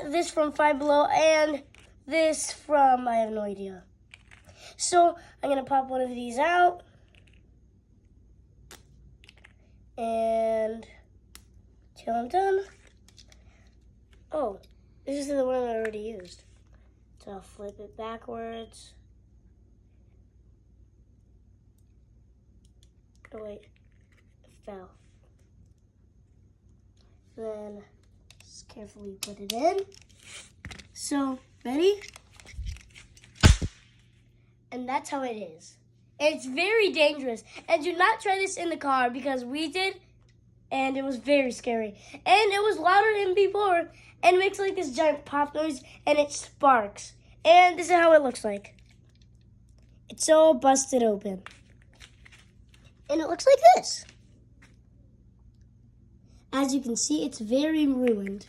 got this from Five Below and this from, I have no idea. So I'm going to pop one of these out. And till I'm done. Oh, this is the one I already used. So I'll flip it backwards. Oh wait, it fell. Then just carefully put it in. So, ready? And that's how it is. It's very dangerous. And do not try this in the car because we did, and it was very scary. And it was louder than before, and it makes like this giant pop noise, and it sparks. And this is how it looks like. It's all busted open. And it looks like this. As you can see, it's very ruined.